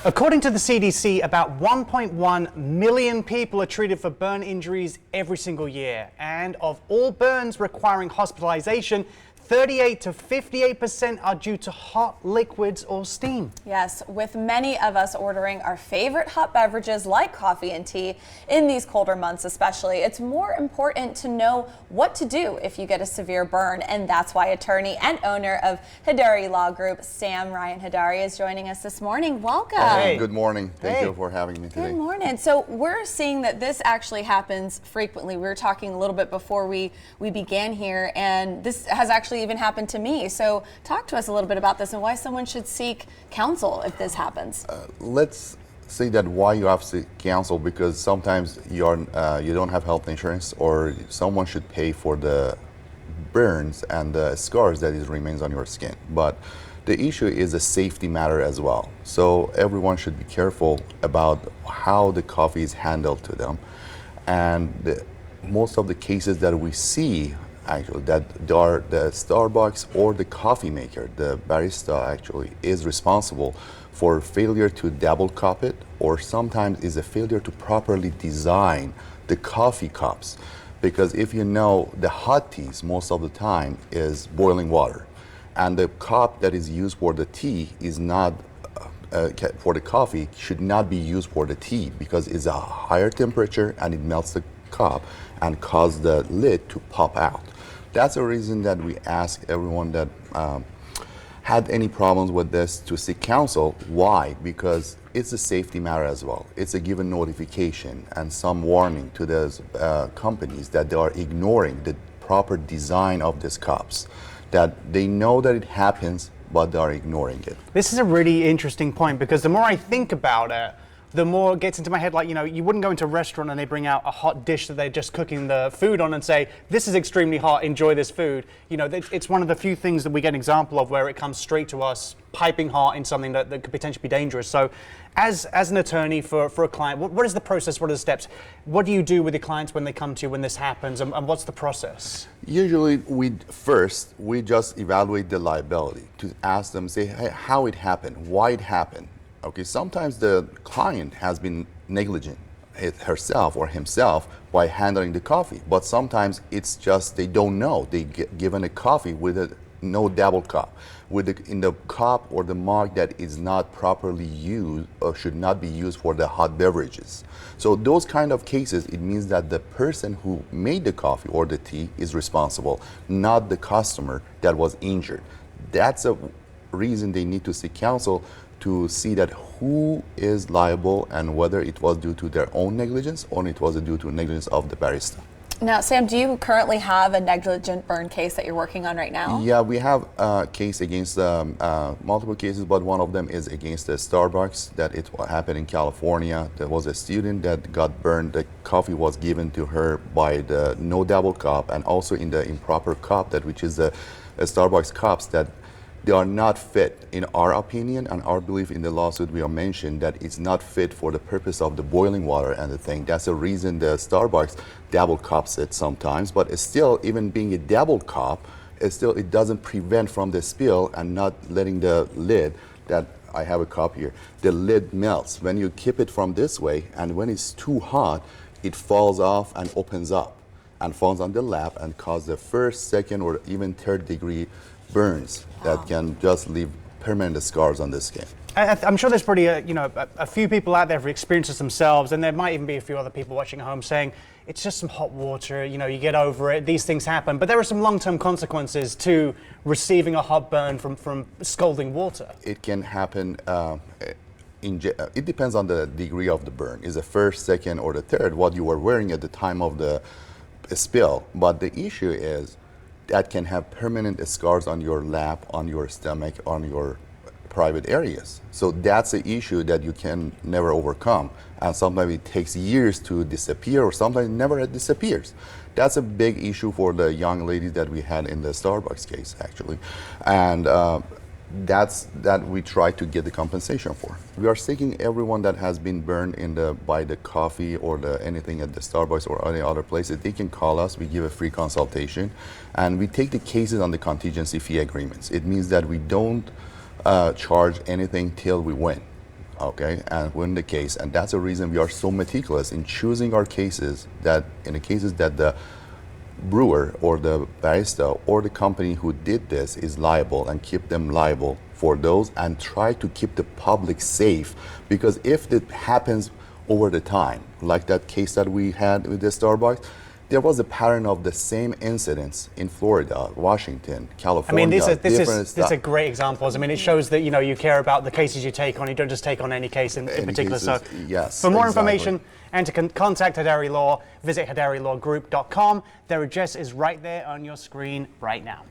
According to the CDC, about 1.1 million people are treated for burn injuries every single year. And of all burns requiring hospitalization, 38 to 58% are due to hot liquids or steam. Yes, with many of us ordering our favorite hot beverages like coffee and tea in these colder months especially, it's more important to know what to do if you get a severe burn. And that's why attorney and owner of Heidari Law Group, Sam Ryan Heidari, is joining us this morning. Welcome. Hey. Good morning. Thank you for having me today. Good morning. So we're seeing that this actually happens frequently. We were talking a little bit before we began here, and this has actually even happened to me. So talk to us a little bit about this and why someone should seek counsel if this happens. Let's say that why you have to seek counsel, because sometimes you don't have health insurance, or someone should pay for the burns and the scars that remains on your skin. But the issue is a safety matter as well. So everyone should be careful about how the coffee is handled to them. And most of the cases that we see actually that are the Starbucks or the coffee maker, the barista actually is responsible for failure to double cup it, or sometimes is a failure to properly design the coffee cups. Because if you know, the hot teas most of the time is boiling water, and the cup that is used for the tea is not for the coffee, should not be used for the tea, because it's a higher temperature and it melts the cup and cause the lid to pop out. That's the reason that we ask everyone that had any problems with this to seek counsel. Why? Because it's a safety matter as well. It's a given notification and some warning to those companies that they are ignoring the proper design of these cups, that they know that it happens, but they are ignoring it. This is a really interesting point, because the more I think about it, the more it gets into my head. Like, you wouldn't go into a restaurant and they bring out a hot dish that they're just cooking the food on and say, this is extremely hot, enjoy this food. It's one of the few things that we get an example of where it comes straight to us, piping hot in something that could potentially be dangerous. So as an attorney for a client, what is the process, what are the steps? What do you do with your clients when they come to you when this happens, and what's the process? Usually we just evaluate the liability, to ask them, say, hey, how it happened, why it happened. Okay, sometimes the client has been negligent herself or himself by handling the coffee, but sometimes it's just they don't know. They get given a coffee with no double cup, in the cup or the mug that is not properly used or should not be used for the hot beverages. So those kind of cases, it means that the person who made the coffee or the tea is responsible, not the customer that was injured. That's a reason they need to seek counsel, to see that who is liable and whether it was due to their own negligence or it was due to negligence of the barista. Now, Sam, do you currently have a negligent burn case that you're working on right now? Yeah, we have a case against multiple cases, but one of them is against the Starbucks, that it happened in California. There was a student that got burned. The coffee was given to her by the no double cup, and also in the improper cup, which is the Starbucks cups that they are not fit, in our opinion and our belief in the lawsuit. We are mentioned that it's not fit for the purpose of the boiling water and the thing. That's the reason the Starbucks double cups it sometimes, but it's still, even being a double cup, it doesn't prevent from the spill and not letting the lid, that I have a cup here, the lid melts. When you keep it from this way, and when it's too hot, it falls off and opens up and falls on the lap and cause the first, second, or even third degree burns that can just leave permanent scars on the skin. I'm sure there's probably a few people out there who've experienced this themselves, and there might even be a few other people watching at home saying, it's just some hot water, you get over it, these things happen. But there are some long-term consequences to receiving a hot burn from scalding water. It can happen, it depends on the degree of the burn. Is the first, second, or the third, what you were wearing at the time of the spill. But the issue is, that can have permanent scars on your lap, on your stomach, on your private areas. So that's the issue that you can never overcome. And sometimes it takes years to disappear, or sometimes it never disappears. That's a big issue for the young ladies that we had in the Starbucks case, actually. And that we try to get the compensation for. We are seeking everyone that has been burned by the coffee or anything at the Starbucks or any other places. They can call us. We give a free consultation, and we take the cases on the contingency fee agreements. It means that we don't charge anything till we win. okay, and win the case. And that's the reason we are so meticulous in choosing our cases, that in the cases that the brewer or the barista or the company who did this is liable, and keep them liable for those, and try to keep the public safe. Because if it happens over the time, like that case that we had with the Starbucks, there was a pattern of the same incidents in Florida, Washington, I California. mean, different these are great examples. I mean, it shows that you care about the cases you take on. You don't just take on any case in particular. cases, So, yes, for more exactly. information and to contact Heidari Law, visit HeidariLawGroup.com. Their address is right there on your screen right now.